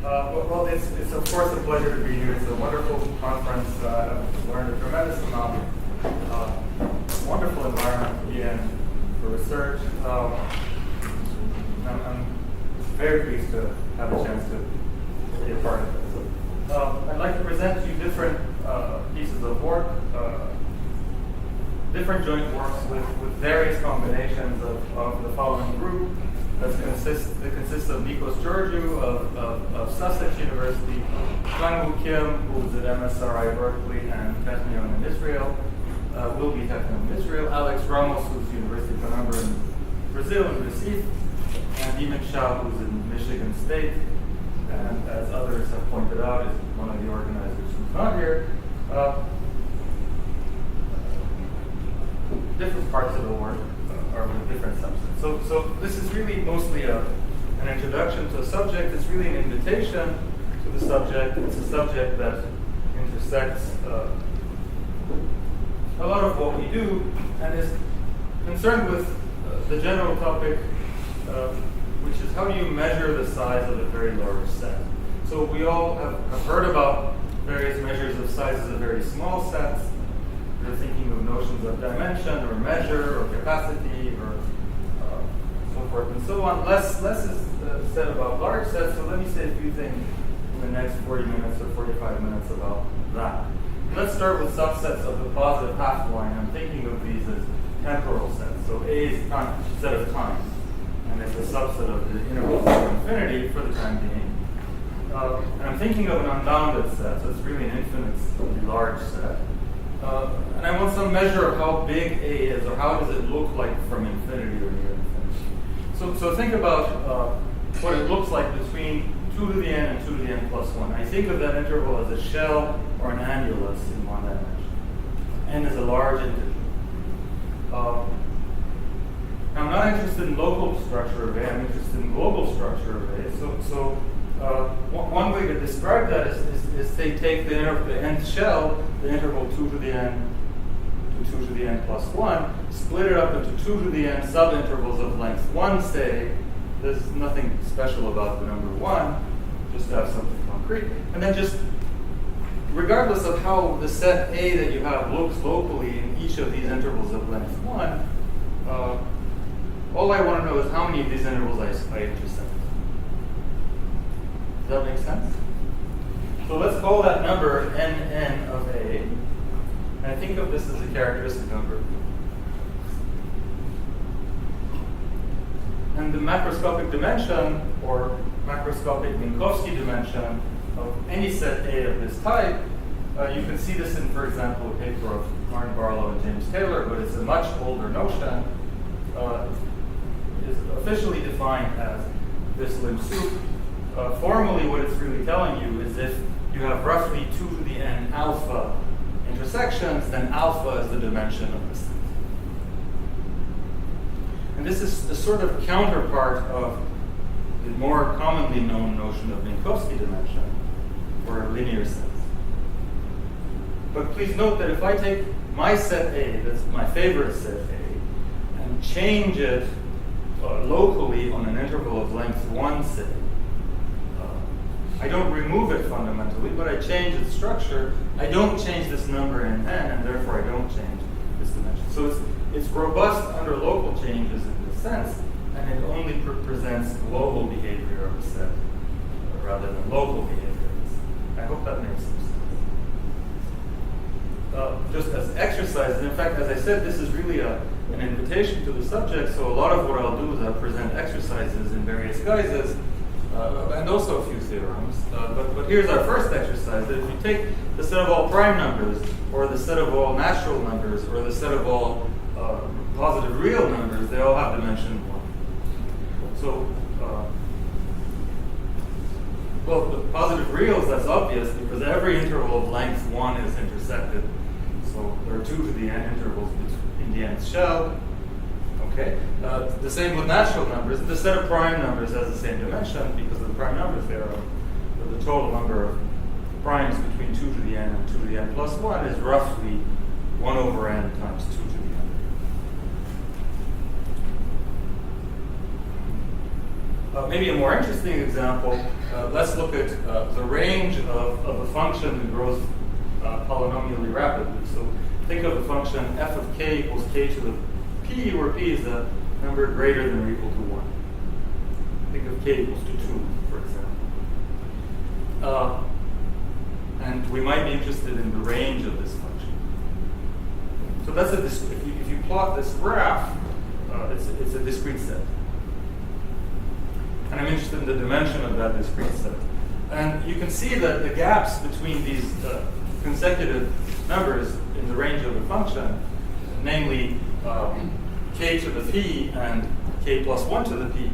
Well, it's of course a pleasure to be here. It's a wonderful conference. I've learned a tremendous amount. Wonderful environment to be in for research. I'm very pleased to have a chance to be a part of it. I'd like to present to you different pieces of work, different joint works with various combinations of the following group. That consists of Nikos Georgiou of Sussex University, Kunwoo Kim, who's at MSRI Berkeley and Technion in Israel, will be Technion in Israel, Alex Ramos, who's University of Penumbra in Brazil, in Recife, and Yimin Xiao, who's in Michigan State, and as others have pointed out, is one of the organizers who's not here. Different parts of the work are with different subsets. So this is really mostly an introduction to a subject. It's really an invitation to the subject. It's a subject that intersects a lot of what we do and is concerned with the general topic, which is how do you measure the size of a very large set? So we all have heard about various measures of sizes of very small sets. We're thinking of notions of dimension or measure or capacity or so forth and so on. Less is said about large sets, so let me say a few things in the next 40 minutes or 45 minutes about that. Let's start with subsets of the positive half line. I'm thinking of these as temporal sets. So A is a set of time, and it's a subset of the interval of infinity for the time being. And I'm thinking of an unbounded set, so it's really an infinitely large set. And I want some measure of how big A is, or how does it look like from infinity or near infinity. So think about what it looks like between 2 to the n and 2 to the n plus 1. I think of that interval as a shell or an annulus in one dimension. N is a large integer. I'm not interested in local structure of A, I'm interested in global structure of A. So one way to describe that is they take the nth shell, the interval 2 to the n to 2 to the n plus 1, split it up into 2 to the n subintervals of length 1, say. There's nothing special about the number 1, just to have something concrete. And then just, regardless of how the set A that you have looks locally in each of these intervals of length 1, all I want to know is how many of these intervals I intersect. Does that make sense? So let's call that number nn of A. And I think of this as a characteristic number. And the macroscopic dimension, or macroscopic Minkowski dimension, of any set A of this type, you can see this in, for example, a paper of Martin Barlow and James Taylor, but it's a much older notion, is officially defined as this lim sup. Formally, what it's really telling you is if you have roughly 2 to the n alpha intersections, then alpha is the dimension of the set. And this is a sort of counterpart of the more commonly known notion of Minkowski dimension for linear sets. But please note that if I take my set A, that's my favorite set A, and change it locally on an interval of length 1, say, I don't remove it fundamentally, but I change its structure. I don't change this number in n, and therefore I don't change this dimension. So it's robust under local changes in this sense, and it only presents global behavior of a set rather than local behavior. I hope that makes sense. Just as exercises, in fact, as I said, this is really an invitation to the subject, so a lot of what I'll do is I'll present exercises in various guises, and also a few theorems. But here's our first exercise. That if you take the set of all prime numbers, or the set of all natural numbers, or the set of all positive real numbers, they all have dimension 1. So, well, the positive reals, that's obvious, because every interval of length 1 is intersected. So there are 2 to the n intervals in the nth shell. Okay. The same with natural numbers. The set of prime numbers has the same dimension because the prime numbers there are the total number of primes between 2 to the n and 2 to the n plus 1 is roughly 1 over n times 2 to the n. Maybe a more interesting example, let's look at the range of a function that grows polynomially rapidly. So think of a function f of k equals k to the p, where p is a number greater than or equal to 1. Think of k equals to 2, for example. And we might be interested in the range of this function. So that's if you plot this graph, it's a discrete set. And I'm interested in the dimension of that discrete set. And you can see that the gaps between these consecutive numbers in the range of the function, namely k to the p and k plus 1 to the p,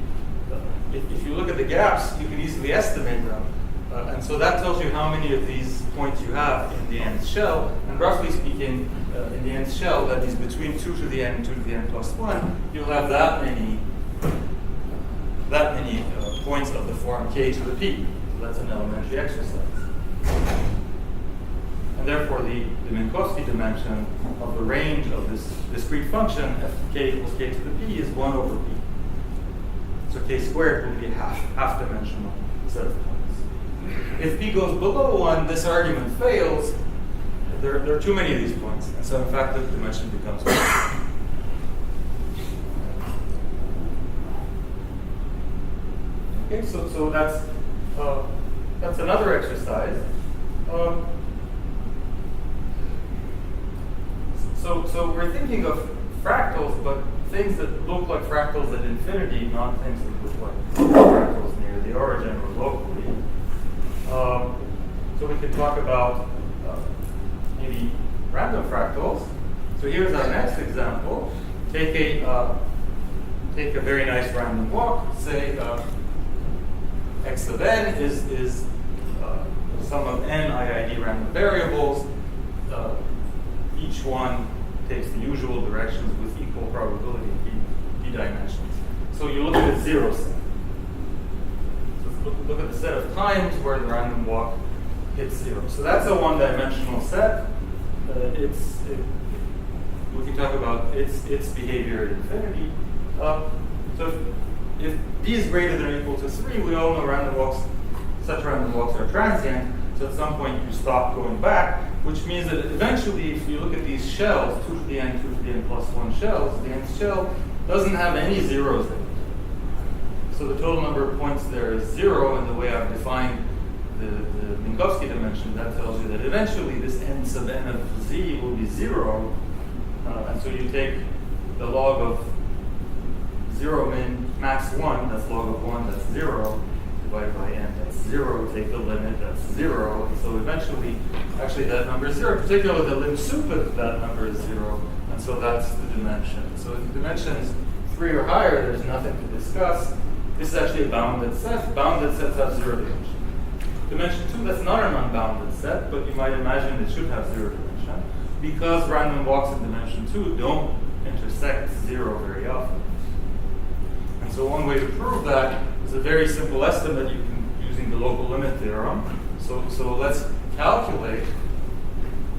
if you look at the gaps, you can easily estimate them. And so that tells you how many of these points you have in the nth shell. And roughly speaking, in the nth shell, that is between 2 to the n and 2 to the n plus 1, you'll have that many points of the form k to the p. So that's an elementary exercise. And therefore, the Minkowski dimension of the range of this discrete function, f of k equals k to the p, is 1 over p. So k squared will be a half-dimensional set of points. If p goes below 1, this argument fails. There are too many of these points. And so, in fact, the dimension becomes 1. Okay, so that's another exercise. So we're thinking of fractals, but things that look like fractals at infinity, not things that look like fractals near the origin or locally. So we could talk about maybe random fractals. So here's our next example. Take a very nice random walk. Say x of n is the sum of n IID random variables. Each one takes the usual directions with equal probability in p dimensions. So you look at a zero set. So look at the set of times where the random walk hits 0. So that's a one-dimensional set. We can talk about its behavior at infinity. So if b is greater than or equal to 3, we all know such random walks are transient. So at some point you stop going back, which means that eventually, if you look at these shells, 2 to the n, 2 to the n plus 1 shells, the nth shell doesn't have any zeros in it. So the total number of points there is 0, and the way I've defined the Minkowski dimension, that tells you that eventually this n sub n of z will be 0. And so you take the log of 0 min max 1, that's log of 1, that's 0, divided by n, that's 0, take the limit, that's 0. And so eventually, actually that number is 0, particularly the lim sup of that number is 0, and so that's the dimension. So if the dimension is 3 or higher, there's nothing to discuss. This is actually a bounded set. Bounded sets have 0 dimension. Dimension 2, that's not an unbounded set, but you might imagine it should have 0 dimension, because random walks in dimension 2 don't intersect 0 very often. And so one way to prove that is a very simple estimate you can using the local limit theorem. So let's calculate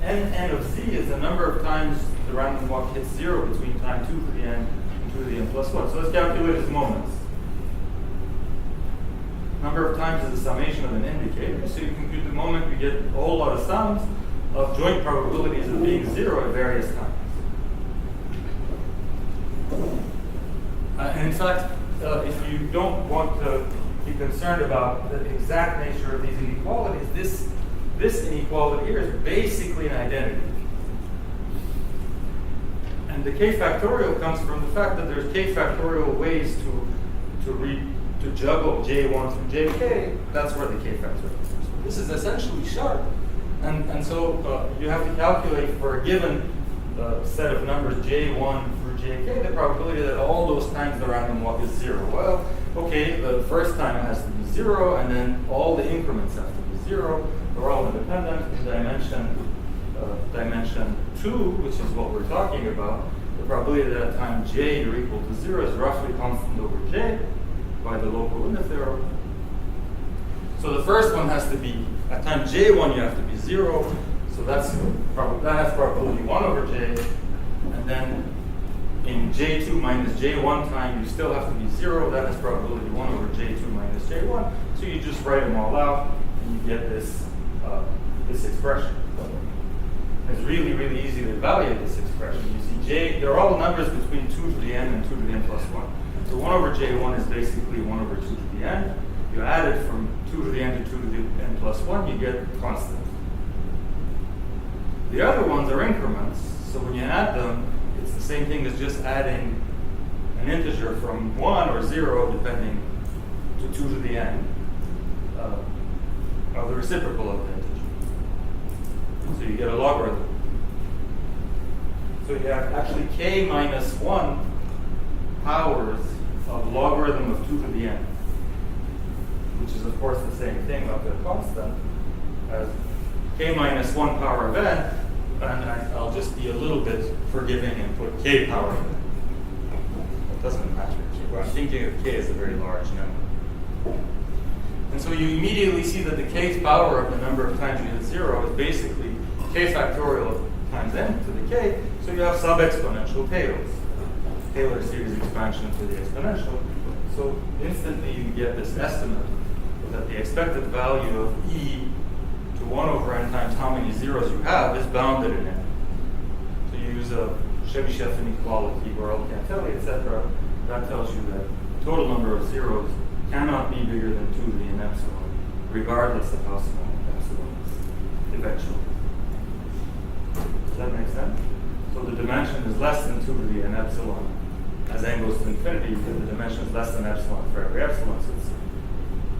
n of z is the number of times the random walk hits 0 between time 2 to the n and 2 to the n plus 1. So let's calculate as moments. Number of times is the summation of an indicator. So you compute the moment, you get a whole lot of sums of joint probabilities of being 0 at various times. And in fact, if you don't want to be concerned about the exact nature of these inequalities, this inequality here is basically an identity. And the k factorial comes from the fact that there's k factorial ways to juggle j1 through jk. That's where the k factorial comes from. This is essentially sharp. And so you have to calculate for a given set of numbers j1 through jk the probability that all those times the random walk is 0. Well, okay, the first time it has to be 0, and then all the increments have to be 0. They're all independent in dimension 2, which is what we're talking about. The probability that at time j you're equal to 0 is roughly constant over j by the local limit theorem. So the first one has to be, at time j1 you have to be 0, so that has probability 1 over j, and then in J2 minus J1 time, you still have to be 0. That is probability 1 over J2 minus J1. So you just write them all out, and you get this, this expression. It's really, really easy to evaluate this expression. You see J, they're all numbers between 2 to the n and 2 to the n plus 1. So 1 over J1 is basically 1 over 2 to the n. You add it from 2 to the n to 2 to the n plus 1, you get constant. The other ones are increments, so when you add them, it's the same thing as just adding an integer from 1 or 0, depending, to 2 to the n, of the reciprocal of the integer. So you get a logarithm. So you have actually k minus 1 powers of logarithm of 2 to the n, which is of course the same thing up to a constant as k minus 1 power of n, and I'll just be a little bit forgiving and put k power of n. It doesn't matter. I'm thinking of k as a very large number. And so you immediately see that the kth power of the number of times you hit 0 is basically k factorial times n to the k, so you have sub-exponential tails. Taylor series expansion to the exponential. So instantly you get this estimate that the expected value of e to 1 over n times how many zeros you have is bounded in n. So you use a Chebyshev inequality, world can't tell you, etc. That tells you that the total number of zeros cannot be bigger than 2 to the n epsilon, regardless of how small epsilon is eventually. Does that make sense? So the dimension is less than 2 to the n epsilon. As n goes to infinity, the dimension is less than epsilon for every epsilon.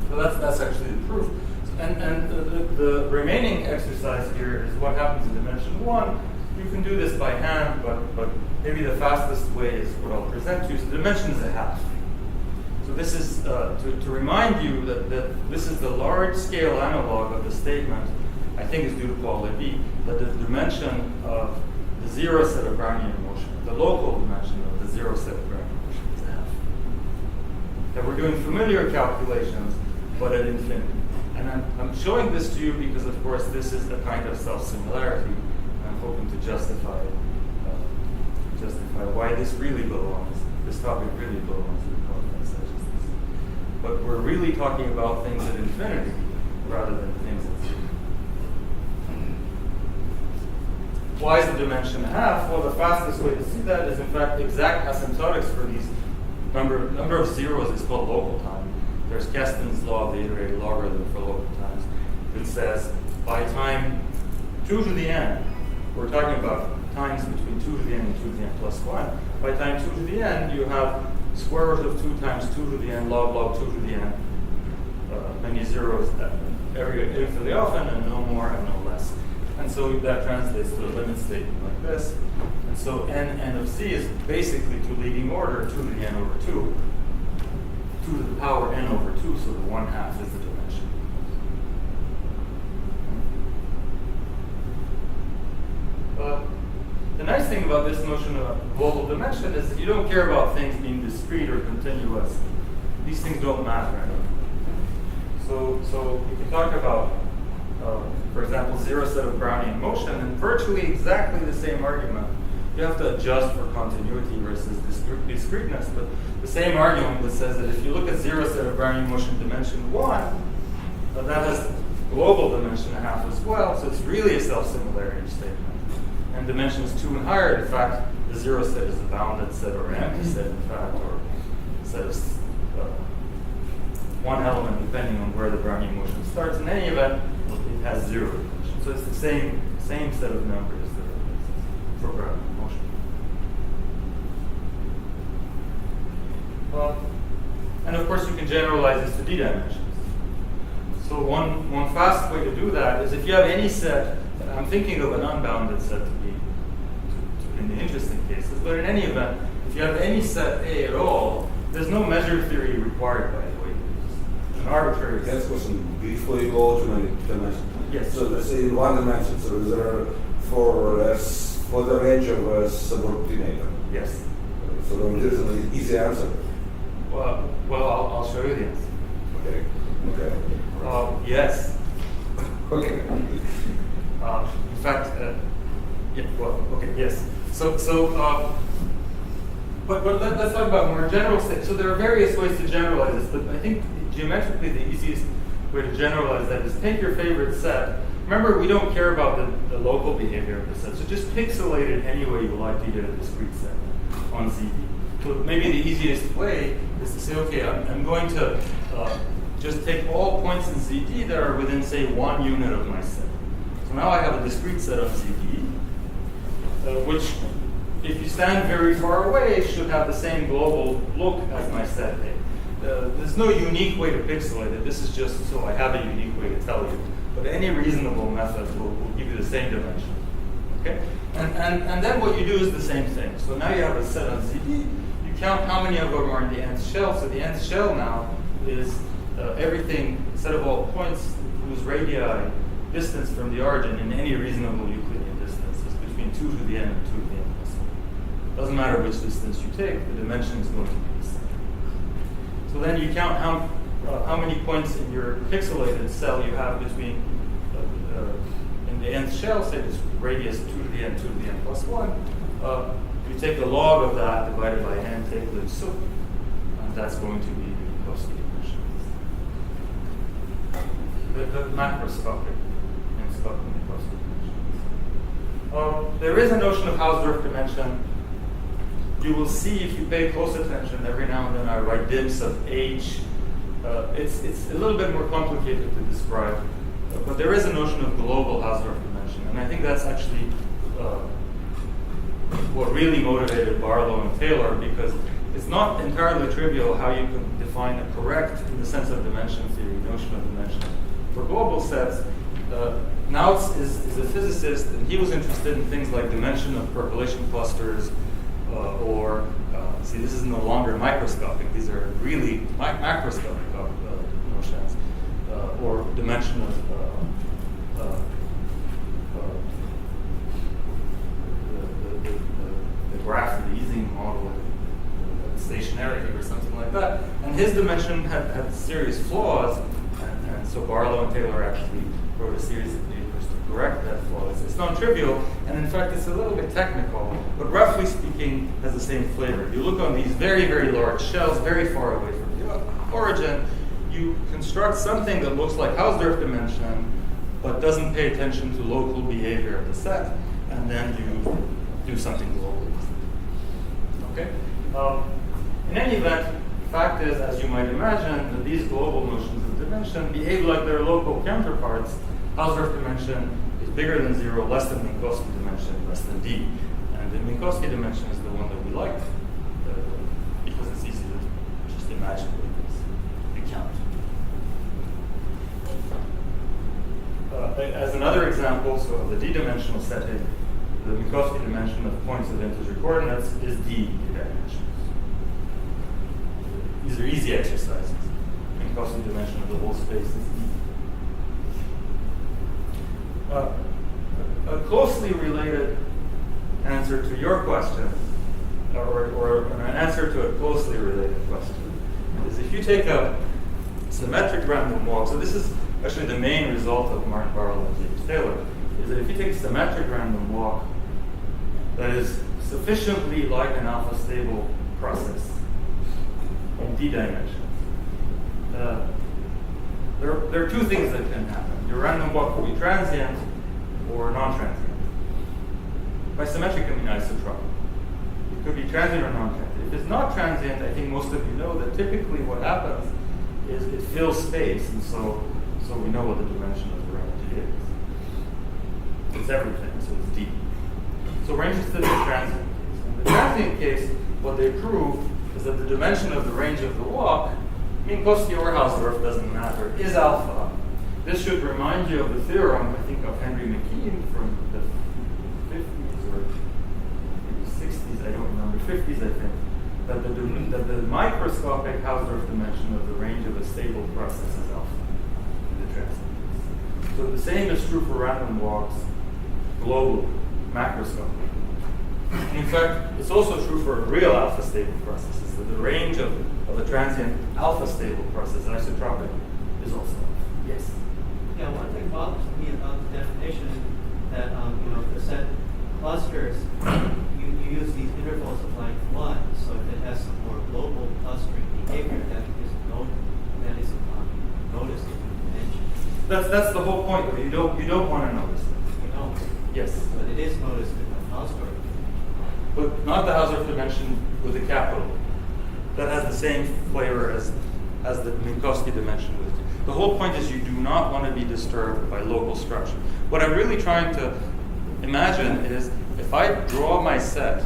So that's actually the proof. And the remaining exercise here is what happens in dimension 1. You can do this by hand, but maybe the fastest way is what I'll present to you. So the dimension is a half. So this is to remind you that this is the large-scale analog of the statement, I think is due to Paul Levy, that the dimension of the zero set of Brownian motion, the local dimension of the zero set of Brownian motion is a half. That we're doing familiar calculations, but at infinity. And I'm showing this to you because, of course, this is a kind of self-similarity. I'm hoping to justify why this really belongs, this topic really belongs to a conference such as this. But we're really talking about things at infinity rather than things at zero. Why is the dimension a half? Well, the fastest way to see that is, in fact, exact asymptotics for these number of zeros is called local time. There's Keston's law of the iterated logarithm for local times. It says by time 2 to the n, we're talking about times between 2 to the n and 2 to the n plus 1. By time 2 to the n, you have square root of 2 times 2 to the n log 2 to the n. Many zeros infinitely often, and no more and no less. And so that translates to a limit statement like this. And so n of c is basically to leading order 2 to the n over 2. 2 to the power n over 2, so the 1/2 is the dimension. The nice thing about this notion of global dimension is that you don't care about things being discrete or continuous. These things don't matter anymore. So you can talk about, for example, zero set of Brownian motion, and virtually exactly the same argument. You have to adjust for continuity versus discreteness, but the same argument that says that if you look at zero set of Brownian motion dimension 1, that has global dimension a half as well, so it's really a self-similarity statement. And dimensions 2 and higher, in fact, the zero set is a bounded set or an empty set, in fact, or a set of one element depending on where the Brownian motion starts. In any event, it has zero dimension. So it's the same set of numbers for Brownian motion. And of course, you can generalize this to d dimensions. So one fast way to do that is if you have any set, I'm thinking of an unbounded set to be in the interesting cases, but in any event, if you have any set A at all, there's no measure theory required, by the way. It's an arbitrary set. Next question, before you go to many dimensions. Yes. So let's say in one dimension, so is there for the range of a subordinator? Yes. So there's an easy answer. Well, I'll show you the answer. Okay. Yes. Okay. In fact, yeah. Well, okay. Yes. So But let's talk about more general states. So there are various ways to generalize this, but I think geometrically the easiest way to generalize that is take your favorite set. Remember, we don't care about the local behavior of the set, so just pixelate it any way you like to get a discrete set on ZD. So maybe the easiest way is to say, okay, I'm going to just take all points in ZD that are within, say, 1 unit of my set. So now I have a discrete set on ZD, which, if you stand very far away, should have the same global look as my set A. There's no unique way to pixelate it. This is just so I have a unique way to tell you. But any reasonable method will give you the same dimension. Okay? And then what you do is the same thing. So now you have a set on ZD. You count how many of them are in the nth shell. So the nth shell now is everything, set of all points whose radii distance from the origin in any reasonable Euclidean distance is between 2 to the n and 2 to the n plus 1. Doesn't matter which distance you take, the dimension is going to be the same. So then you count how many points in your pixelated cell you have between, in the nth shell, say this radius 2 to the n, 2 to the n plus 1. You take the log of that divided by n, take the sup, and that's going to be the Minkowski dimension. The macroscopic Minkowski dimensions. There is a notion of Hausdorff dimension. You will see if you pay close attention, every now and then I write dim sub h. It's a little bit more complicated to describe, but there is a notion of global Hausdorff dimension, and I think that's actually what really motivated Barlow and Taylor, because it's not entirely trivial how you can define a correct, in the sense of dimension theory, notion of dimension for global sets. Nautz is a physicist, and he was interested in things like dimension of percolation clusters, see, this is no longer microscopic. These are really macroscopic notions, or dimension of the graph of the Ising model, stationarity or something like that. And his dimension had serious flaws, and so Barlow and Taylor actually wrote a series of papers to correct that flaw. It's non-trivial, and in fact it's a little bit technical, but roughly speaking has the same flavor. You look on these very, very large shells, very far away from the origin, you construct something that looks like Hausdorff dimension, but doesn't pay attention to local behavior of the set, and then you do something global. Okay? In any event, the fact is, as you might imagine, that these global notions of dimension behave like their local counterparts. Hausdorff dimension is bigger than 0, less than Minkowski dimension, less than d. And the Minkowski dimension is the one that we like, because it's easy to just imagine what it is. We count. As another example, so of the d-dimensional setting, the Minkowski dimension of points of integer coordinates is d dimensions. These are easy exercises. Minkowski dimension of the whole space is d. A closely related answer to your question, or an answer to a closely related question, is if you take a symmetric random walk, so this is actually the main result of Mark Barlow and James Taylor, is that if you take a symmetric random walk that is sufficiently like an alpha stable process in d dimensions, there are two things that can happen. Your random walk will be transient or non-transient. By symmetric, I mean isotropic. It could be transient or non-transient. If it's not transient, I think most of you know that typically what happens is it fills space, and so we know what the dimension of the range is. It's everything, so it's d. So we're interested in the transient case. In the transient case, what they prove is that the dimension of the range of the walk, Minkowski or Hausdorff, doesn't matter, is alpha. This should remind you of the theorem, I think, of Henry McKean from the 50s or maybe 60s, I don't remember, 50s, I think, that the microscopic Hausdorff dimension of the range of a stable process is alpha in the transient case. So the same is true for random walks globally, macroscopic. And in fact, it's also true for real alpha stable processes, that the range of a transient alpha stable process, isotropic, is also alpha. Yes? Yeah, one thing bothers me about the definition is that the set clusters, you use these inner intervals of length 1, so if it has some more global clustering behavior that is noticed in the dimension. That's the whole point. You don't want to notice it. You know, Yes. but it is noticed in the Hausdorff. But not the Hausdorff dimension with a capital. That has the same flavor as the Minkowski dimension with. The whole point is you do not want to be disturbed by local structure. What I'm really trying to imagine is if I draw my set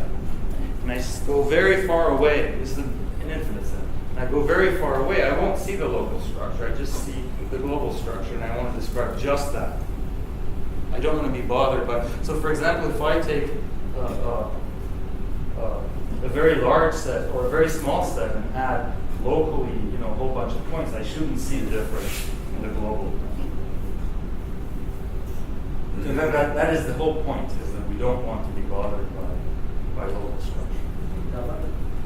and I go very far away, this is an infinite set, and I go very far away, I won't see the local structure. I just see the global structure, and I want to describe just that. I don't want to be bothered by. So, for example, if I take a very large set or a very small set and add locally, a whole bunch of points, I shouldn't see the difference in the global. So that is the whole point, is that we don't want to be bothered by local structure.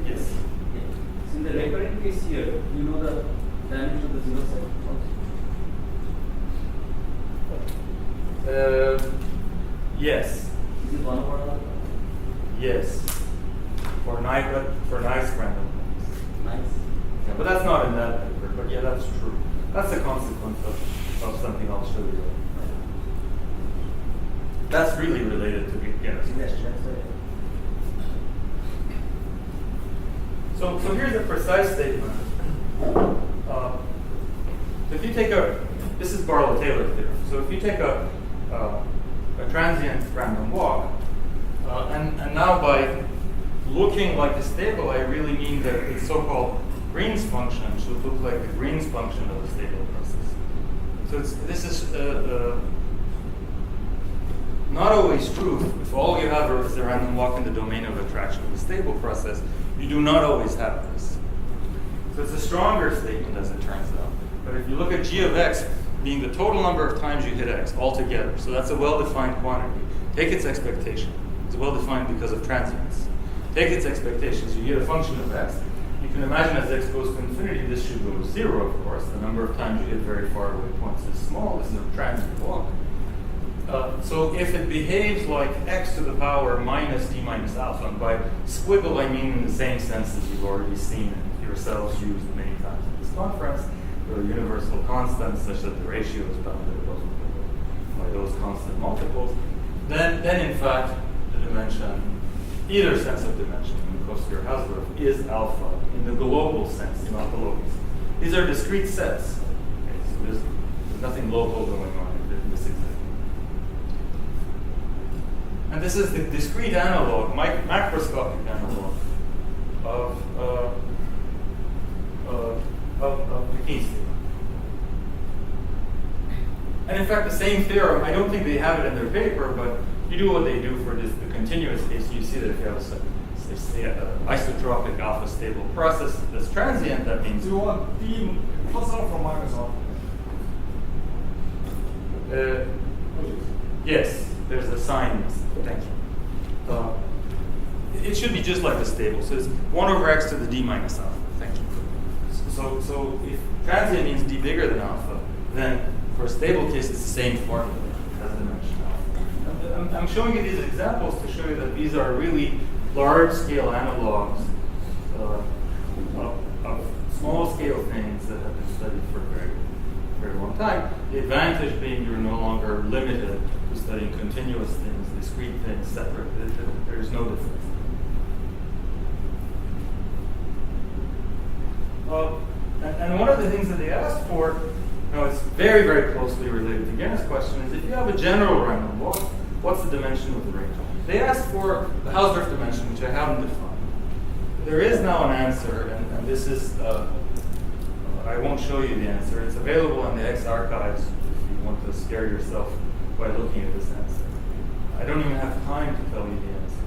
Yes. So in the recurrent case here, you know the dimension of the zero set. Yes. Is it 1 over alpha? Yes. For nice random points. Nice. Yeah, but that's not in that paper. But yeah, that's true. That's a consequence of something I'll show you. That's really related to beginners. So here's a precise statement. If you take this is Barlow-Taylor theorem. So if you take a transient random walk, and now by looking like a stable, I really mean that its so-called Green's function should look like the Green's function of a stable process. So this is not always true. If all you have is a random walk in the domain of attraction of a stable process, you do not always have this. So it's a stronger statement as it turns out. But if you look at g of x being the total number of times you hit x altogether, so that's a well-defined quantity. Take its expectation. It's well-defined because of transients. Take its expectations. You get a function of x. You can imagine as x goes to infinity, this should go to 0, of course. The number of times you hit very far away points is small. This is a transient walk. So if it behaves like x to the power minus d minus alpha, and by squiggle I mean in the same sense as you've already seen it yourselves used many times in this conference, there are universal constants such that the ratio is bounded by those constant multiples, then in fact the dimension, either sense of dimension, Minkowski or Hausdorff, is alpha in the global sense, not the local sense. These are discrete sets. Okay, so there's nothing local going on in this example. And this is the discrete analog, macroscopic analog of the Keynes theorem. And in fact, the same theorem, I don't think they have it in their paper, but you do what they do for the continuous case. You see that if you have an isotropic alpha stable process that's transient, that means. Do you want D plus alpha minus alpha? Yes, there's a sign. Thank you. It should be just like the stable. So it's 1 over x to the d minus alpha. Thank you. So if transient means d bigger than alpha, then for a stable case, it's the same formula as dimension alpha. I'm showing you these examples to show you that these are really large-scale analogs of small-scale things that have been studied for a very, very long time. The advantage being you're no longer limited to studying continuous things, discrete things, separate. There's no difference. And one of the things that they asked for, now it's very, very closely related to Guérin's question, is if you have a general random walk, what's the dimension of the range? They asked for the Hausdorff dimension, which I haven't defined. There is now an answer, and this is, I won't show you the answer. It's available in the X archives if you want to scare yourself by looking at this answer. I don't even have time to tell you the answer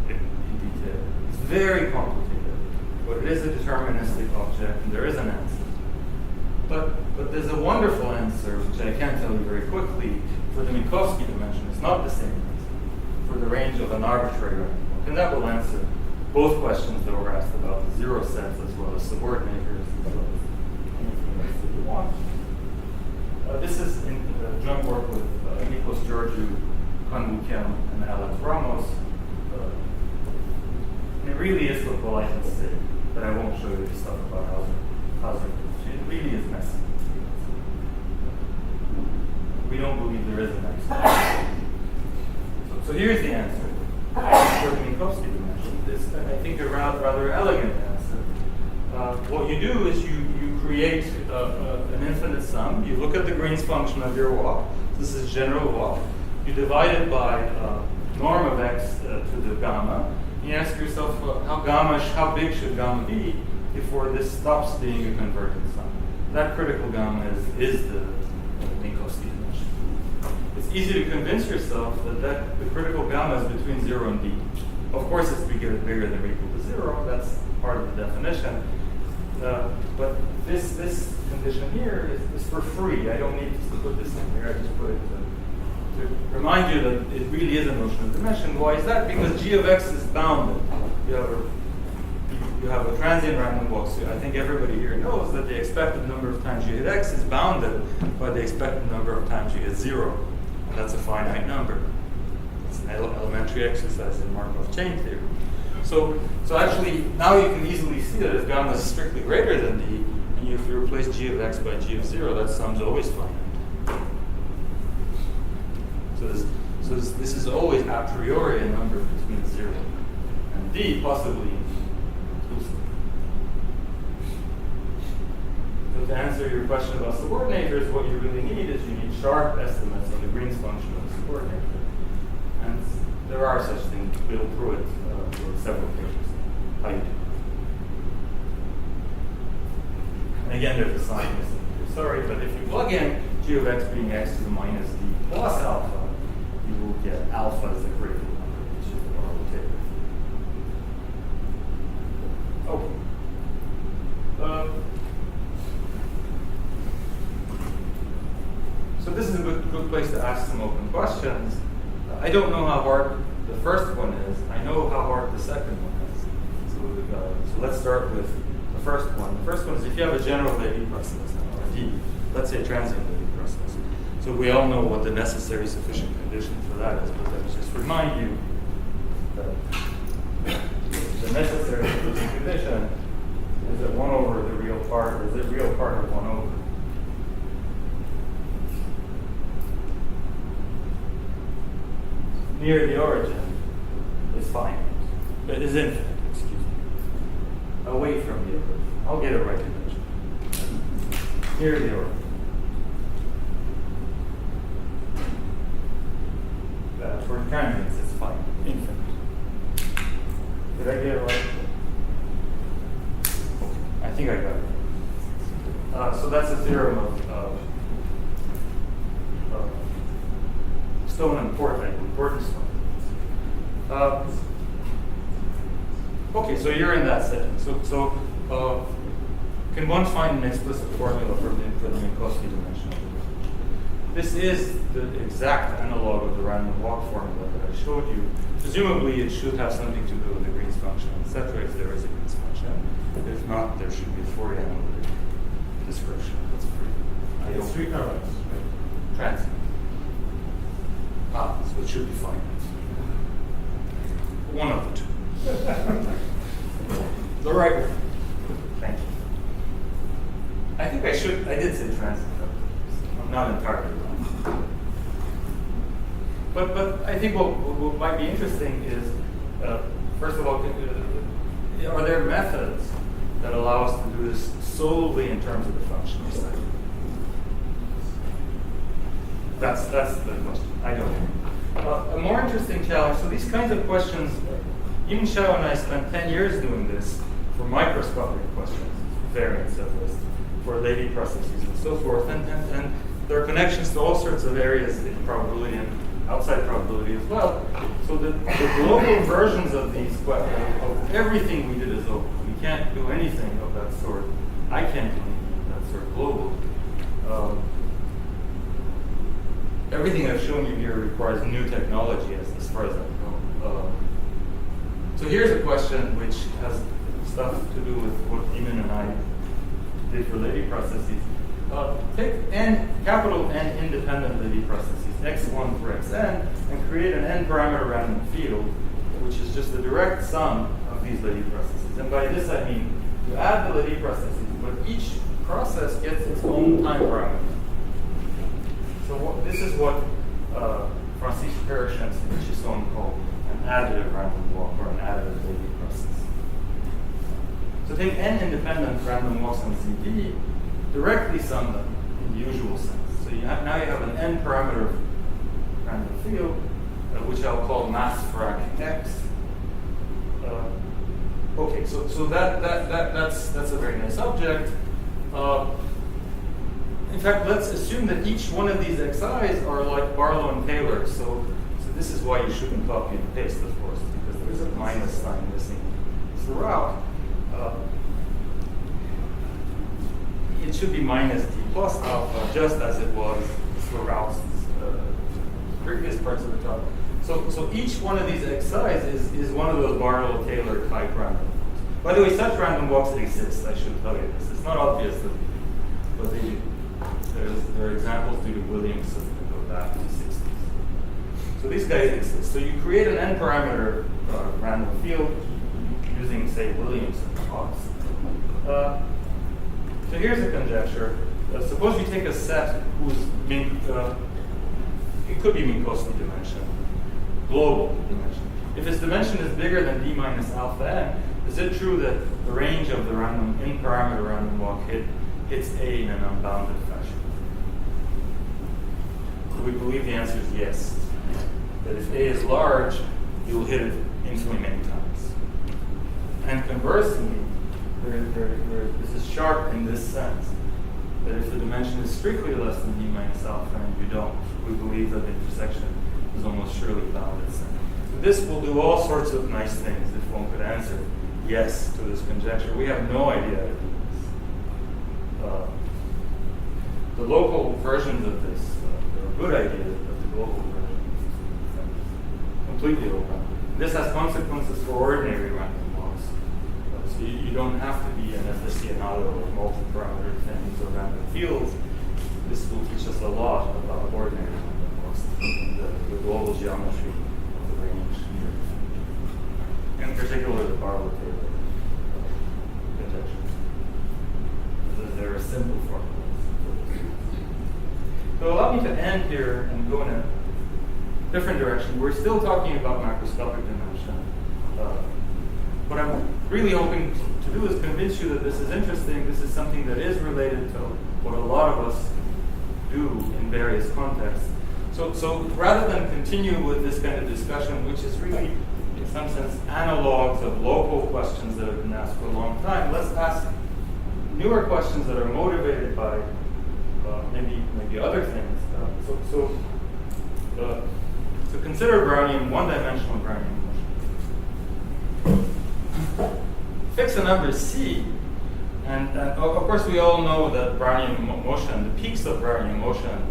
in detail. It's very complicated, but it is a deterministic object, and there is an answer. But there's a wonderful answer, which I can't tell you very quickly, for the Minkowski dimension. It's not the same answer for the range of an arbitrary random walk. And that will answer both questions that were asked about the zero sets as well as subordinators as well as anything else that you want. This is in joint work with Nikos Georgiou, Kunwoo Kim, and Alex Ramos. for politeness sake, but I won't show you the stuff about Hausdorff. It really is messy. We don't believe there is an answer. So here's the answer. For the Minkowski dimension, this I think a rather elegant answer. What you do is you create an infinite sum. You look at the Green's function of your walk. This is general walk. You divide it by norm of x to the gamma. And you ask yourself, how big should gamma be before this stops being a convergent sum? That critical gamma is the Minkowski dimension. It's easy to convince yourself that the critical gamma is between 0 and d. Of course, it's bigger than or equal to 0. That's part of the definition. But this condition here is for free. I don't need to put this in here. I just put it to remind you that it really is a notion of dimension. Why is that? Because g of x is bounded. You have a transient random walk. So I think everybody here knows that the expected number of times you hit x is bounded by the expected number of times you hit 0. And that's a finite number. It's an elementary exercise in Markov chain theory. So actually, now you can easily see that if gamma is strictly greater than d, and if you replace g of x by g of 0, that sum's always finite. So this is always a priori a number between 0 and d, possibly inclusive. So to answer your question about subordinators, what you really need is you need sharp estimates of the Green's function of the subordinator. And there are such things. We'll prove it for several papers. How you do. And again, there's a sign missing here. Sorry, but if you plug in g of x being x to the minus d plus alpha, you will get alpha as the critical number, which is the Barlow-Taylor. Okay. So this is a good place to ask some open questions. I don't know how hard the first one is. I know how hard the second one is. So let's start with the first one. The first one is if you have a general Levy process, or D, let's say transient Levy process. So we all know what the necessary sufficient condition for that is, but let me just remind you that the necessary sufficient condition is that 1 over the real part, or is the real part of 1 over. Near the origin is finite. It is infinite, excuse me. Away from the origin. I'll get it right eventually. Near the origin. For transients, it's finite, infinite. Did I get it right? I think I got it. So that's a theorem of Stone and important Stone. Okay, so you're in that setting. So can one find an explicit formula for the Minkowski dimension? This is the exact analog of the random walk formula that I showed you. Presumably, it should have something to do with the Green's function, etc. If there is a Green's function. If not, there should be a Fourier analytic description. That's free. It's 3 currents. Transient. So it should be finite. One of the two. The right one. Thank you. I think I did say transient. I'm not entirely wrong. But I think what might be interesting is, first of all, are there methods that allow us to do this solely in terms of the functional side? That's the question. I don't know. A more interesting challenge. So these kinds of questions, Yimin, Xiao, and I spent 10 years doing this for microscopic questions, variance at least, for Levy processes and so forth. And there are connections to all sorts of areas in probability and outside probability as well. So the global versions of these questions, of everything we did is open. We can't do anything of that sort. I can't do anything of that sort globally. Everything I've shown you here requires new technology as far as I know. So here's a question which has stuff to do with what Yimin and I did for Levy processes. Take capital N independent Levy processes, x1 for xn, and create an n parameter random field, which is just the direct sum of these Leddy processes. And by this I mean you add the Leddy processes, but each process gets its own time parameter. So this is what Francis Parachens and Chisholm call an additive random walk or an additive Leddy process. So take n independent random walks on CD, directly sum them in the usual sense. So now you have an n parameter random field, which I'll call mass frac x. Okay, so that's a very nice object. In fact, let's assume that each one of these xi's are like Barlow and Taylor. So this is why you shouldn't copy and paste, of course, because there's a minus sign missing throughout. It should be minus d plus alpha, just as it was throughout previous parts of the talk. So each one of these xi's is one of those Barlow-Taylor type random walks. By the way, such random walks exist, I should tell you this. It's not obvious, but they do. There are examples due to Williamson that go back to the 60s. So these guys exist. So you create an n parameter random field using, say, Williamson plots. So here's a conjecture. Suppose you take a set whose it could be Minkowski dimension, global dimension. If its dimension is bigger than d minus alpha n, is it true that the range of the random in-parameter random walk hits A in an unbounded fashion? We believe the answer is yes. That if A is large, you'll hit it infinitely many times. And conversely, this is sharp in this sense, that if the dimension is strictly less than d minus alpha n, you don't. We believe that the intersection is almost surely bounded. So this will do all sorts of nice things if one could answer yes to this conjecture. We have no idea how to do this. The local versions of this are good ideas, but the global version is completely open. This has consequences for ordinary random walks. So you don't have to be an aficionado of multi-parameter things or random fields. This will teach us a lot about ordinary random walks, the global geometry of the range here. In particular, the Barlow-Taylor conjectures. There are simple formulas. So allow me to end here and go in a different direction. We're still talking about macroscopic dimension. What I'm really hoping to do is convince you that this is interesting. This is something that is related to what a lot of us do in various contexts. So rather than continue with this kind of discussion, which is really, in some sense, analogs of local questions that have been asked for a long time, let's ask newer questions that are motivated by maybe other things. So consider Brownian one-dimensional Brownian motion. Fix a number c, and of course we all know that Brownian motion, the peaks of Brownian motion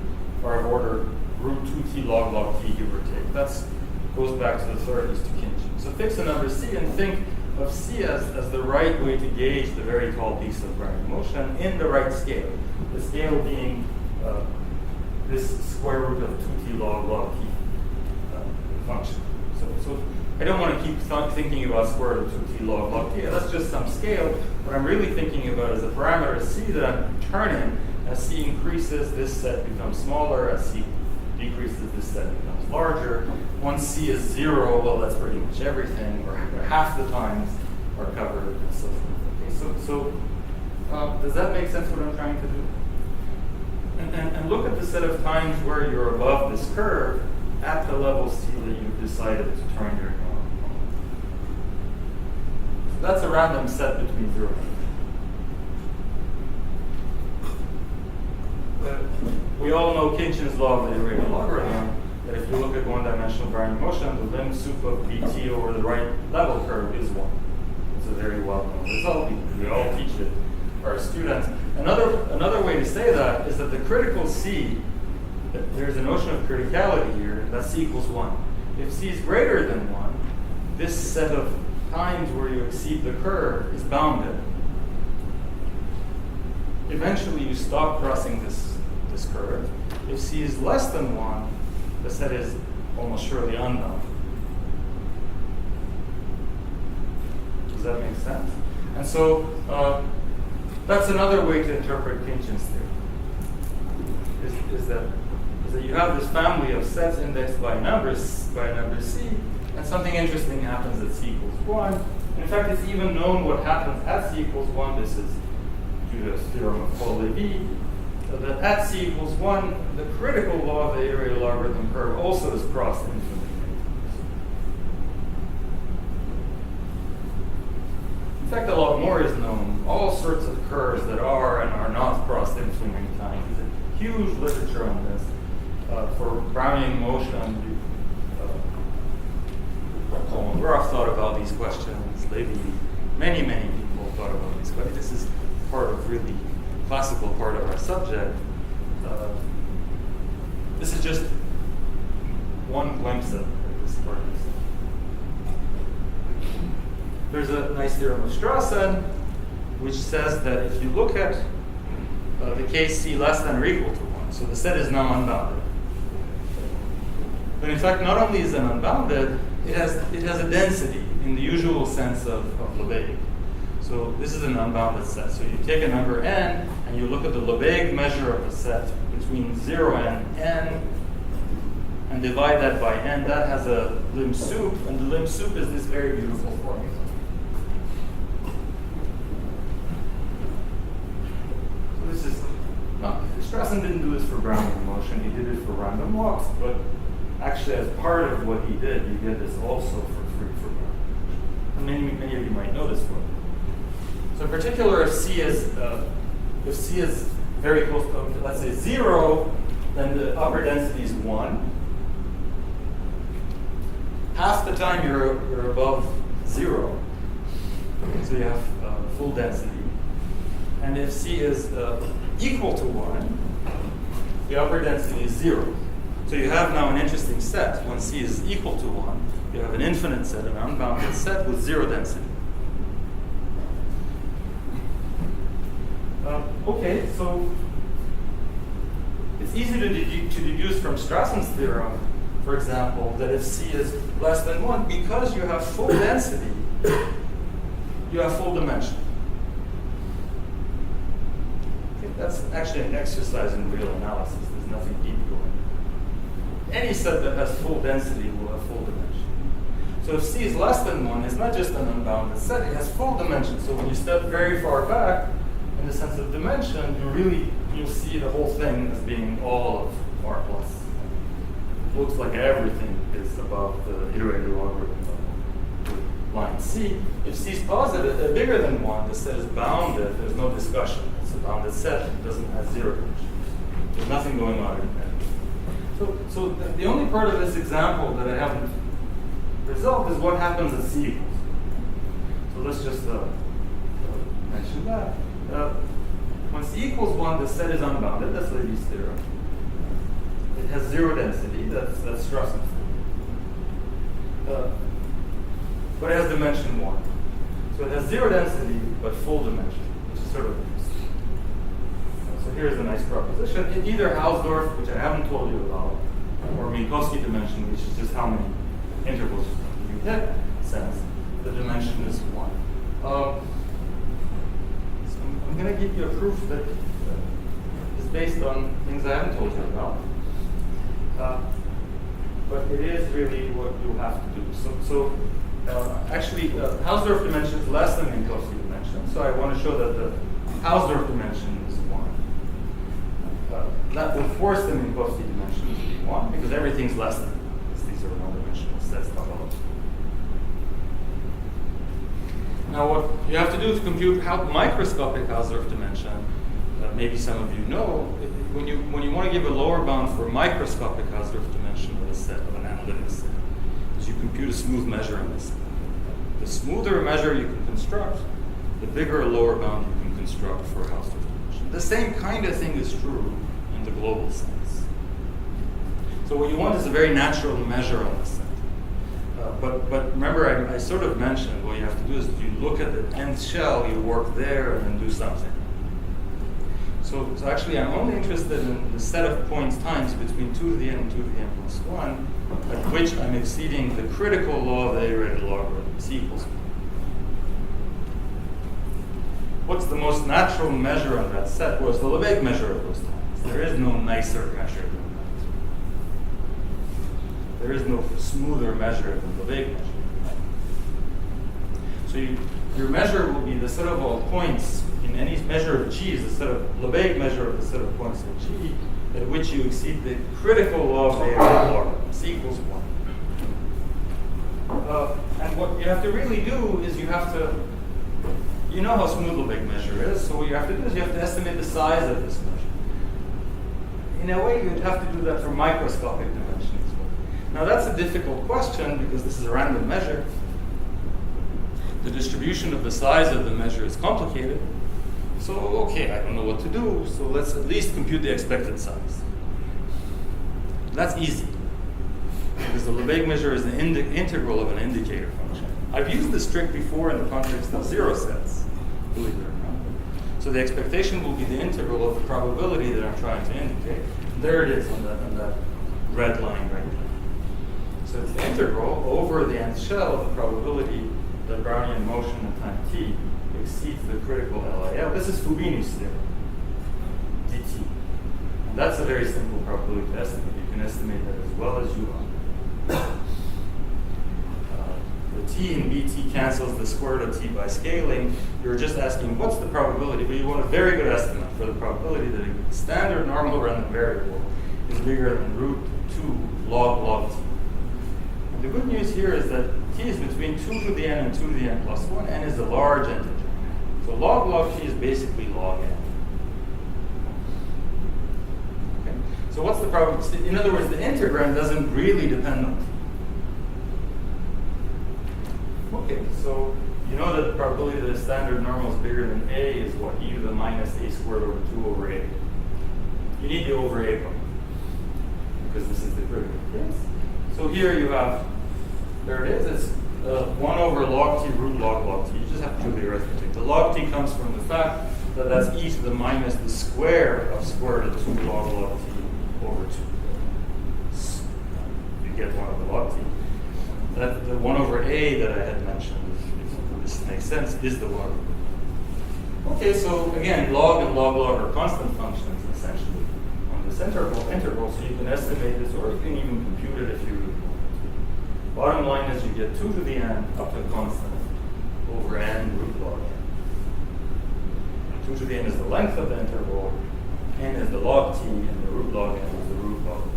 are of order root 2t log t, give or take. That goes back to the 30s to Kinch. So fix a number c and think of c as the right way to gauge the very tall peaks of Brownian motion in the right scale. The scale being this square root of 2t log t function. So I don't want to keep thinking about square root of 2t log t. That's just some scale. What I'm really thinking about is the parameter c that I'm turning. As c increases, this set becomes smaller. As c decreases, this set becomes larger. Once c is 0, well, that's pretty much everything, or half the times are covered, and so forth. Okay, so does that make sense what I'm trying to do? And look at the set of times where you're above this curve at the level c that you've decided to turn your knob. So that's a random set between 0 and 1. We all know Kinchin's law of the iterated logarithm, that if you look at one-dimensional Brownian motion, the lim sup of bt over the right level curve is 1. It's a very well-known result. We all teach it for our students. Another way to say that is that the critical c, there's a notion of criticality here, that c equals 1. If c is greater than 1, this set of times where you exceed the curve is bounded. Eventually you stop crossing this curve. If c is less than 1, the set is almost surely unbounded. Does that make sense? And so that's another way to interpret Khinchin's theory. Is that you have this family of sets indexed by number C, and something interesting happens at C equals 1. In fact, it's even known what happens at C equals 1. This is due to the theorem of Paul-Lévy. That at C equals 1, the critical law of the area logarithm curve also is crossed infinitely many times. In fact, a lot more is known. All sorts of curves that are and are not crossed infinitely many times. There's a huge literature on this. For Brownian motion, Kolmogorov thought about these questions. Levy, many people thought about these questions. This is part of really classical part of our subject. This is just one glimpse of this part. There's a nice theorem of Strassen, which says that if you look at the case C less than or equal to 1, so the set is now unbounded. But in fact, not only is it unbounded, it has a density in the usual sense of Lebesgue. So this is an unbounded set. So you take a number n, and you look at the Lebesgue measure of the set between 0 and n, and divide that by n. That has a lim sup, and the lim sup is this very beautiful formula. So this is not, Strassen didn't do this for Brownian motion. He did it for random walks, but actually, as part of what he did, you get this also for Brownian. Many of you might know this one. So in particular, if C is very close to, let's say, 0, then the upper density is 1. Half the time you're above 0, so you have full density. And if C is equal to 1, the upper density is 0. So you have now an interesting set. When C is equal to 1, you have an infinite set, an unbounded set with 0 density. Okay, so it's easy to deduce from Strassen's theorem, for example, that if C is less than 1, because you have full density, you have full dimension. Okay, that's actually an exercise in real analysis. There's nothing deep going on. Any set that has full density will have full dimension. So if C is less than 1, it's not just an unbounded set, it has full dimension. So when you step very far back, in the sense of dimension, you'll see the whole thing as being all of R plus. It looks like everything is above the iterated logarithm level. Line C, if C is positive, bigger than 1, the set is bounded, there's no discussion. It's a bounded set, it doesn't have 0 dimension. There's nothing going on in that. So the only part of this example that I haven't resolved is what happens at C equals. So let's just mention that. When C equals 1, the set is unbounded. That's Levy's theorem. It has 0 density. That's Strassen's theorem. But it has dimension 1. So it has 0 density, but full dimension, which is sort of interesting. So here's a nice proposition. In either Hausdorff, which I haven't told you about, or Minkowski dimension, which is just how many intervals you get, sense, the dimension is 1. I'm going to give you a proof that is based on things I haven't told you about. But it is really what you have to do. So actually, Hausdorff dimension is less than Minkowski dimension. So I want to show that the Hausdorff dimension is 1. That will force the Minkowski dimension to be 1 because everything's less than 1. These are one-dimensional sets. Now, what you have to do is compute how microscopic Hausdorff dimension. Maybe some of you know, when you want to give a lower bound for microscopic Hausdorff dimension of a set of an analytic set, is you compute a smooth measure in this set. The smoother a measure you can construct, the bigger a lower bound you can construct for Hausdorff dimension. The same kind of thing is true in the global sense. So what you want is a very natural measure on the set. But remember, I sort of mentioned what you have to do is you look at the nth shell, you work there, and then do something. So actually, I'm only interested in the set of points times between 2 to the n and 2 to the n plus 1, at which I'm exceeding the critical law of the iterated logarithm, C equals 1. what's the most natural measure on that set? Well, it's the Lebesgue measure of those times. There is no nicer measure than that. There is no smoother measure than the Lebesgue measure. So your measure will be the set of all points in any measure of G is the set of Lebesgue measure of the set of points in G at which you exceed the critical law of the logarithm. C equals 1. And what you have to really do is you have to, you know how smooth Lebesgue measure is, so what you have to do is you have to estimate the size of this measure. In a way, you'd have to do that for microscopic dimensions as well. Now that's a difficult question because this is a random measure. The distribution of the size of the measure is complicated. So, okay, I don't know what to do, so let's at least compute the expected size. That's easy, because the Lebesgue measure is the integral of an indicator function. I've used this trick before in the context of zero sets, believe it or not. So the expectation will be the integral of the probability that I'm trying to indicate. There it is on that red line right there. So it's the integral over the nth shell of the probability that Brownian motion at time t exceeds the critical LIL. This is Fubini's theorem, dt. And that's a very simple probability to estimate. You can estimate that as well as you want. The t in bt cancels the square root of t by scaling. You're just asking what's the probability, but you want a very good estimate for the probability that a standard normal random variable is bigger than root 2 log t. And the good news here is that t is between 2 to the n and 2 to the n plus 1. N is a large integer. So log t is basically log n. Okay. So what's the probability? In other words, the integrand doesn't really depend on t. Okay, so you know that the probability that a standard normal is bigger than a is what? E to the minus a squared over 2 over a. You need the over a part, because this is the critical case. So here you have, there it is, it's 1 over log t root log t. You just have to do the arithmetic. The log t comes from the fact that that's e to the minus the square of square root of 2 log t over 2. You get 1 over log t. That the 1 over a that I had mentioned, if this makes sense, is the 1 over. Okay, so again, log and log are constant functions essentially on this integral, so you can estimate this, or you can even compute it if you really want to. Bottom line is you get 2 to the n up to constant over n root log n. 2 to the n is the length of the interval, n is the log t, and the root log n is the root log t.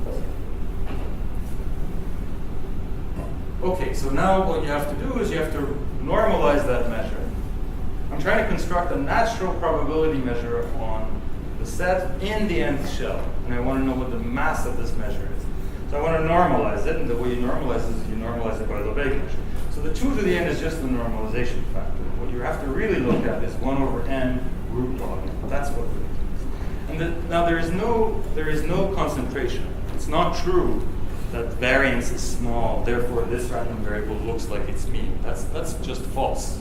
Okay, so now what you have to do is you have to normalize that measure. I'm trying to construct a natural probability measure on the set in the nth shell, and I want to know what the mass of this measure is. So I want to normalize it, and the way you normalize it is you normalize it by the Lebesgue measure. So the 2 to the n is just the normalization factor. What you have to really look at is 1 over n root log n. That's what we're doing. And now there is no concentration. It's not true that variance is small, therefore this random variable looks like it's mean. That's just false.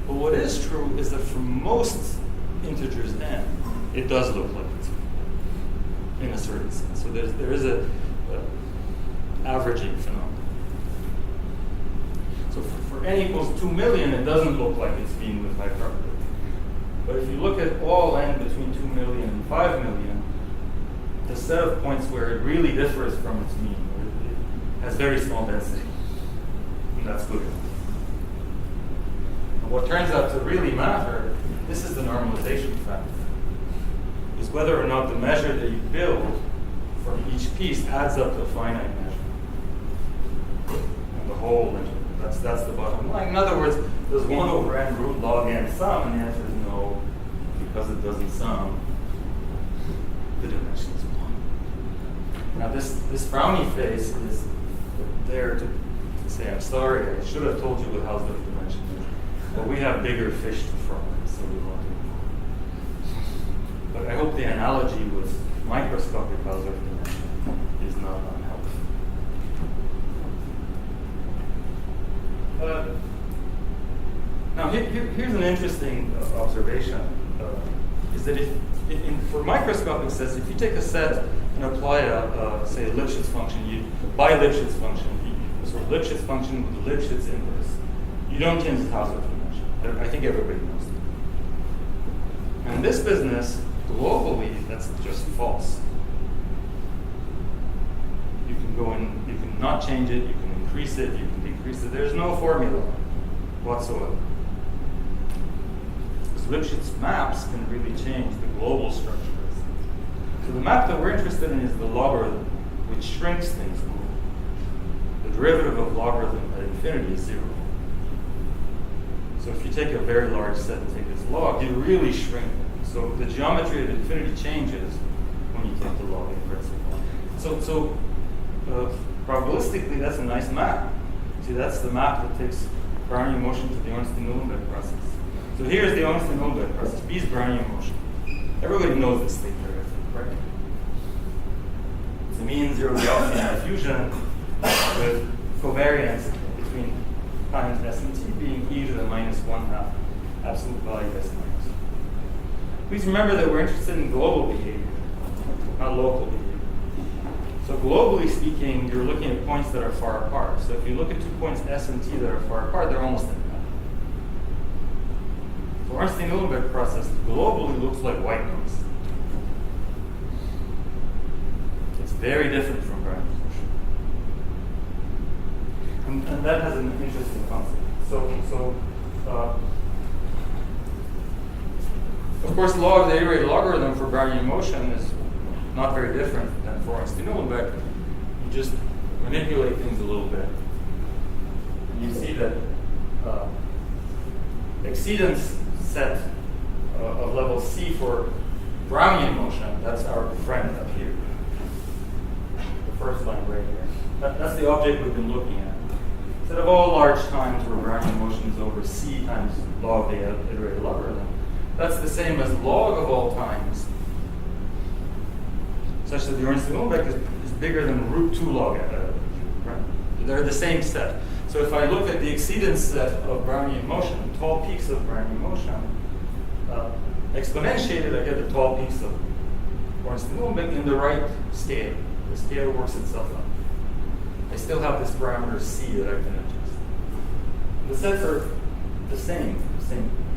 But what is true is that for most integers n, it does look like it's mean, in a certain sense. So there is a averaging phenomenon. So for n equals 2 million, it doesn't look like it's mean with high probability. But if you look at all n between 2 million and 5 million, the set of points where it really differs from its mean, it has very small density. And that's good enough. And what turns out to really matter, this is the normalization factor, is whether or not the measure that you build from each piece adds up to a finite measure. And the whole interval. That's the bottom line. In other words, does 1 over n root log n sum? And the answer is no, because it doesn't sum. The dimension is 1. Now this frowny face is there to say, I'm sorry, I should have told you what Hausdorff dimension is. But we have bigger fish to fry, so we won't do that. But I hope the analogy with microscopic Hausdorff dimension is not unhelpful. Now here's an interesting observation, is that for microscopic sets, if you take a set and apply say a Lipschitz function, by Lipschitz function, so Lipschitz function with the Lipschitz inverse, you don't change the Hausdorff dimension. I think everybody knows that. And in this business, globally, that's just false. You can go in, you can not change it, you can increase it, you can decrease it. There's no formula whatsoever. Because Lipschitz maps can really change the global structure. So the map that we're interested in is the logarithm, which shrinks things. The derivative of logarithm at infinity is 0. So if you take a very large set and take its log, you really shrink it. So the geometry of infinity changes when you take the log in principle. So probabilistically, that's a nice map. See, that's the map that takes Brownian motion to the Ornstein-Uhlenbeck process. So here's the Ornstein-Uhlenbeck process. B is Brownian motion. Everybody knows this thing there, right? It's a mean zero Gaussian diffusion with covariance between times S and T being e to the -1/2 absolute value S minus. Please remember that we're interested in global behavior, not local behavior. So globally speaking, you're looking at points that are far apart. So if you look at 2 points S and T that are far apart, they're almost in half. The Ornstein-Uhlenbeck process globally looks like white noise. It's very different from Brownian motion. And that has an interesting concept. Of course, the law of the A-ray logarithm for Brownian motion is not very different than for Ornstein-Uhlenbeck. You just manipulate things a little bit. And you see that exceedance set of level C for Brownian motion, that's our friend up here. The first line right here. That's the object we've been looking at. Instead of all large times where Brownian motion is over C times log of the iterated logarithm, that's the same as log of all times, such that the Ornstein-Uhlenbeck is bigger than √2 log. Right? They're the same set. So if I look at the exceedance set of Brownian motion, tall peaks of Brownian motion, exponentiated, I get the tall peaks of Ornstein-Uhlenbeck in the right scale. The scale works itself out. I still have this parameter C that I can adjust. The sets are the same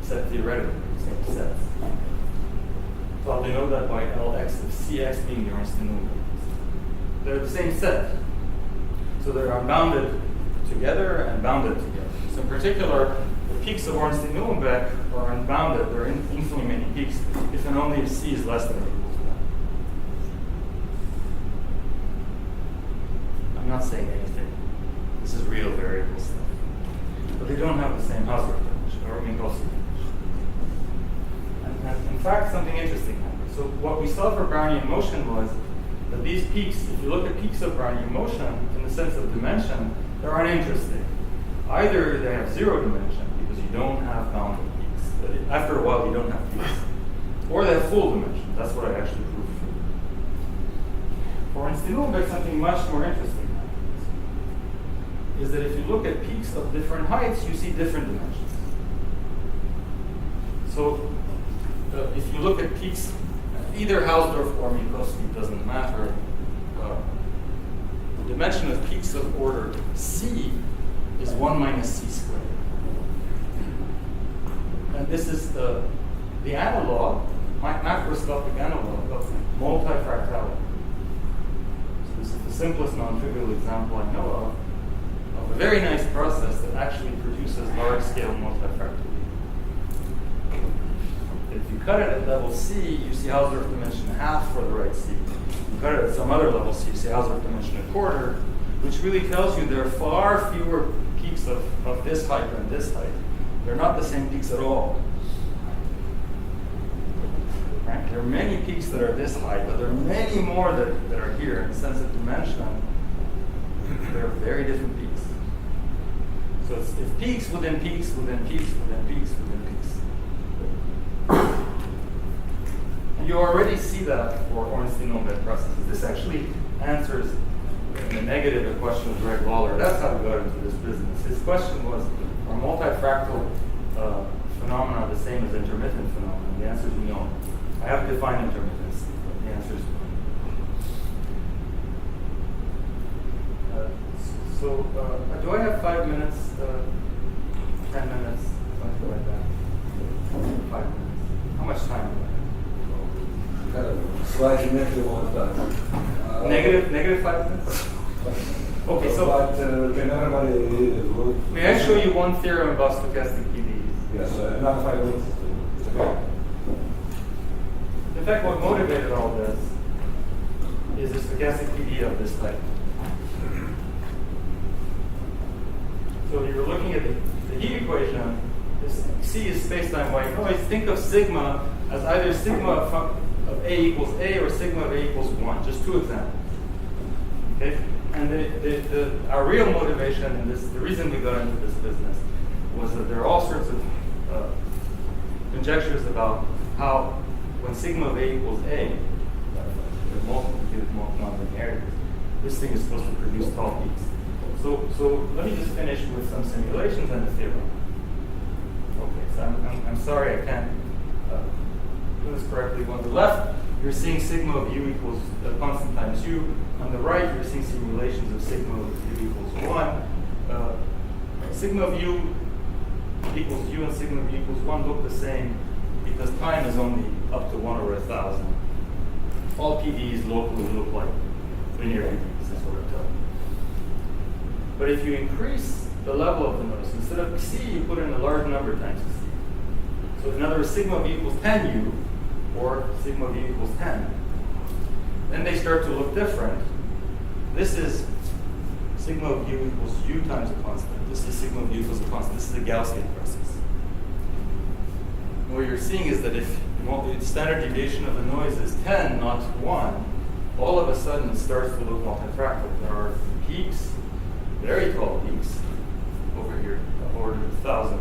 set theoretically, same sets. So I'll denote that by Lx of Cx being the Ornstein-Uhlenbeck. They're the same set. So they're unbounded together and bounded together. So in particular, the peaks of Ornstein-Uhlenbeck are unbounded. There are infinitely many peaks if and only if C is less than or equal to that. I'm not saying anything. This is real variable stuff. But they don't have the same Hausdorff dimension, or Gaussian dimension. And in fact, something interesting happened. So what we saw for Brownian motion was that these peaks, if you look at peaks of Brownian motion in the sense of dimension, they're uninteresting. Either they have 0 dimension because you don't have bounded peaks. After a while, you don't have peaks. Or they have full dimension. That's what I actually proved for Ornstein-Uhlenbeck, something much more interesting is that if you look at peaks of different heights, you see different dimensions. So if you look at peaks, either Hausdorff or Microscopic doesn't matter. The dimension of peaks of order C is 1 minus C squared. And this is the analog, macroscopic analog of multifractality. So this is the simplest non-trivial example I know of a very nice process that actually produces large-scale multifractality. If you cut it at level C, you see Hausdorff dimension ½ for the right C. You cut it at some other level C, you see Hausdorff dimension ¼ which really tells you there are far fewer peaks of this height than this height. They're not the same peaks at all. Right? There are many peaks that are this height, but there are many more that are here in the sense of dimension. There are very different peaks. So it's peaks within peaks within peaks within peaks within peaks. And you already see that for Ornstein-Uhlenbeck processes. This actually answers in the negative a question of Greg Lawler. That's how we got into this business. His question was, are multifractal phenomena the same as intermittent phenomena? The answer is no. I have defined intermittency, but the answer is no. So do I have 5 minutes, 10 minutes, something like that? 5 minutes. How much time? Kind of slightly negative on time. Negative 5 minutes? Okay, so but can everybody would. may I show you one theorem about stochastic PDEs? Yes, not 5 minutes. In fact, what motivated all this is a stochastic PD of this type. So you're looking at the heat equation. This C is space-time white noise. Think of sigma as either sigma of A equals A or sigma of A equals 1. Just two examples. Okay? And our real motivation in this, the reason we got into this business, was that there are all sorts of conjectures about how when sigma of A equals A, the multiplicative nonlinearities, this thing is supposed to produce tall peaks. So let me just finish with some simulations and a theorem. Okay, so I'm sorry I can't do this correctly. On the left, you're seeing sigma of u equals a constant times u. On the right, you're seeing simulations of sigma of u equals 1. Sigma of u equals u and sigma of u equals 1 look the same because time is only up to 1 over 1,000. All PDEs locally look like linear PDEs, is what I'm telling you. But if you increase the level of the noise, instead of c, you put in a large number times c. So in other words, sigma of u equals 10u, or sigma of u equals 10. Then they start to look different. This is sigma of u equals u times a constant. This is sigma of u equals a constant. This is the Gaussian process. And what you're seeing is that if the standard deviation of the noise is 10, not 1, all of a sudden it starts to look multifractal. There are peaks, very tall peaks, over here, order of 1,000.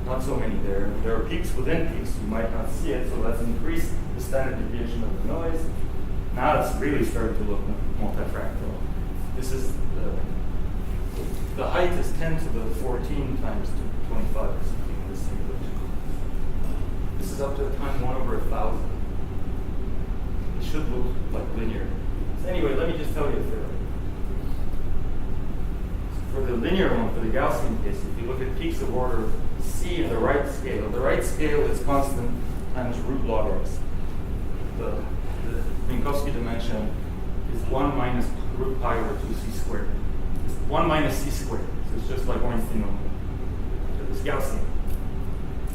Not so many there. There are peaks within peaks. You might not see it, so let's increase the standard deviation of the noise. Now it's really starting to look multifractal. This is the height is 10 to the 14 times 25 or something in this simulation. This is up to a time 1 over 1,000. It should look like linear. So anyway, let me just tell you a theorem. For the linear one, for the Gaussian case, if you look at peaks of order c in the right scale is constant times root log x. The Minkowski dimension is 1 minus root pi over 2c squared. It's 1 minus c squared. So it's just like Ornstein only. So this Gaussian.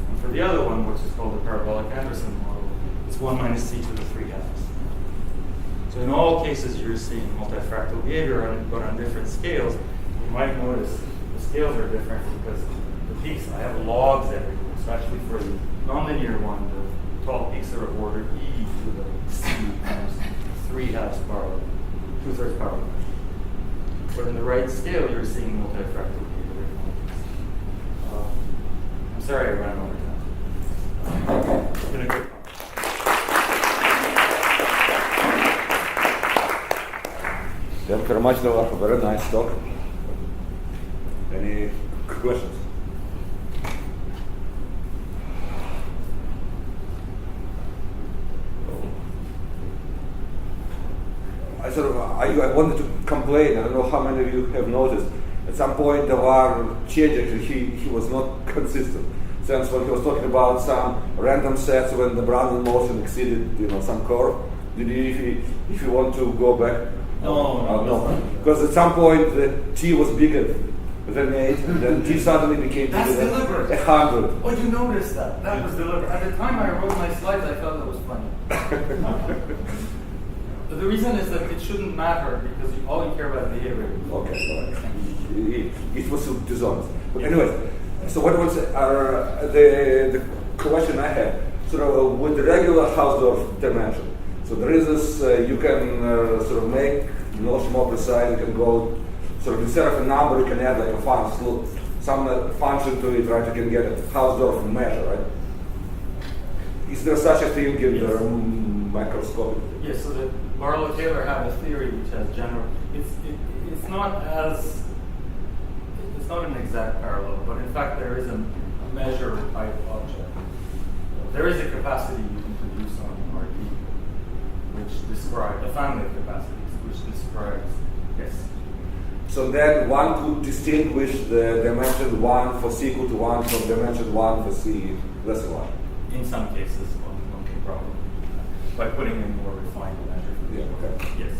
And for the other one, which is called the parabolic Anderson model, it's 1 minus c to the 3 halves. So in all cases, you're seeing multifractal behavior, but on different scales. You might notice the scales are different because the peaks, I have logs everywhere. So actually for the nonlinear one, the tall peaks are of order e to the c times 3 halves power, 2/3 power. But in the right scale, you're seeing multifractal behavior. I'm sorry I ran over time. It's been a good one. Thank you very much, Davar, for a very nice talk. Any questions? I wanted to complain. I don't know how many of you have noticed. At some point, Davar changed. Actually, he was not consistent. Since when he was talking about some random sets when the Brownian motion exceeded, some curve. If you want to go back? No. Because at some point t was bigger than 8, and then t suddenly became That's bigger deliberate. than 100. Oh, you noticed that? That was deliberate. At the time I wrote my slides, I thought that was funny. But the reason is that it shouldn't matter because all you care about is behavior. Okay, all right. It was dishonest. But anyways, so what was the question I had? With the regular Hausdorff dimension. So there is this, you can make notion more precise. You can go, instead of a number, you can add like a function, some function to it, right? You can get a Hausdorff measure, right? Is there such a thing in the microscopic? Yes, so the Barlow-Taylor have a theory which has general, it's not an exact parallel, but in fact there is a measure type object. There is a capacity you can produce on ORIE, which describes a family of capacities, which describes, yes. So then one could distinguish the dimension 1 for c equal to 1 from dimension 1 for c less than 1. In some cases, problem by putting in more refined measures. Yeah, okay. Yes.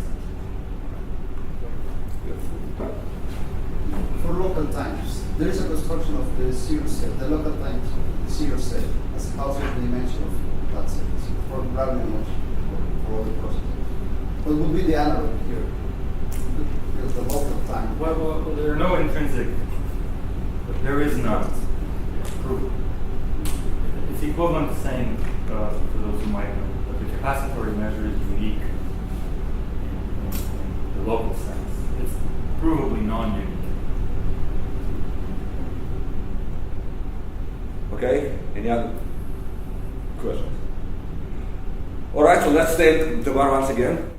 For local times, there is a construction of the zero set, the local times zero set, as Hausdorff dimension of that set for Brownian motion for all the processes. What would be the analog here? Because the local time. Well, there are no intrinsic. There is none. Proof. It's equivalent to saying, for those who might know, that the capacitory measure is unique in the local sense. It's provably non-unique. Okay, any other questions? All right, so let's take Davar once again.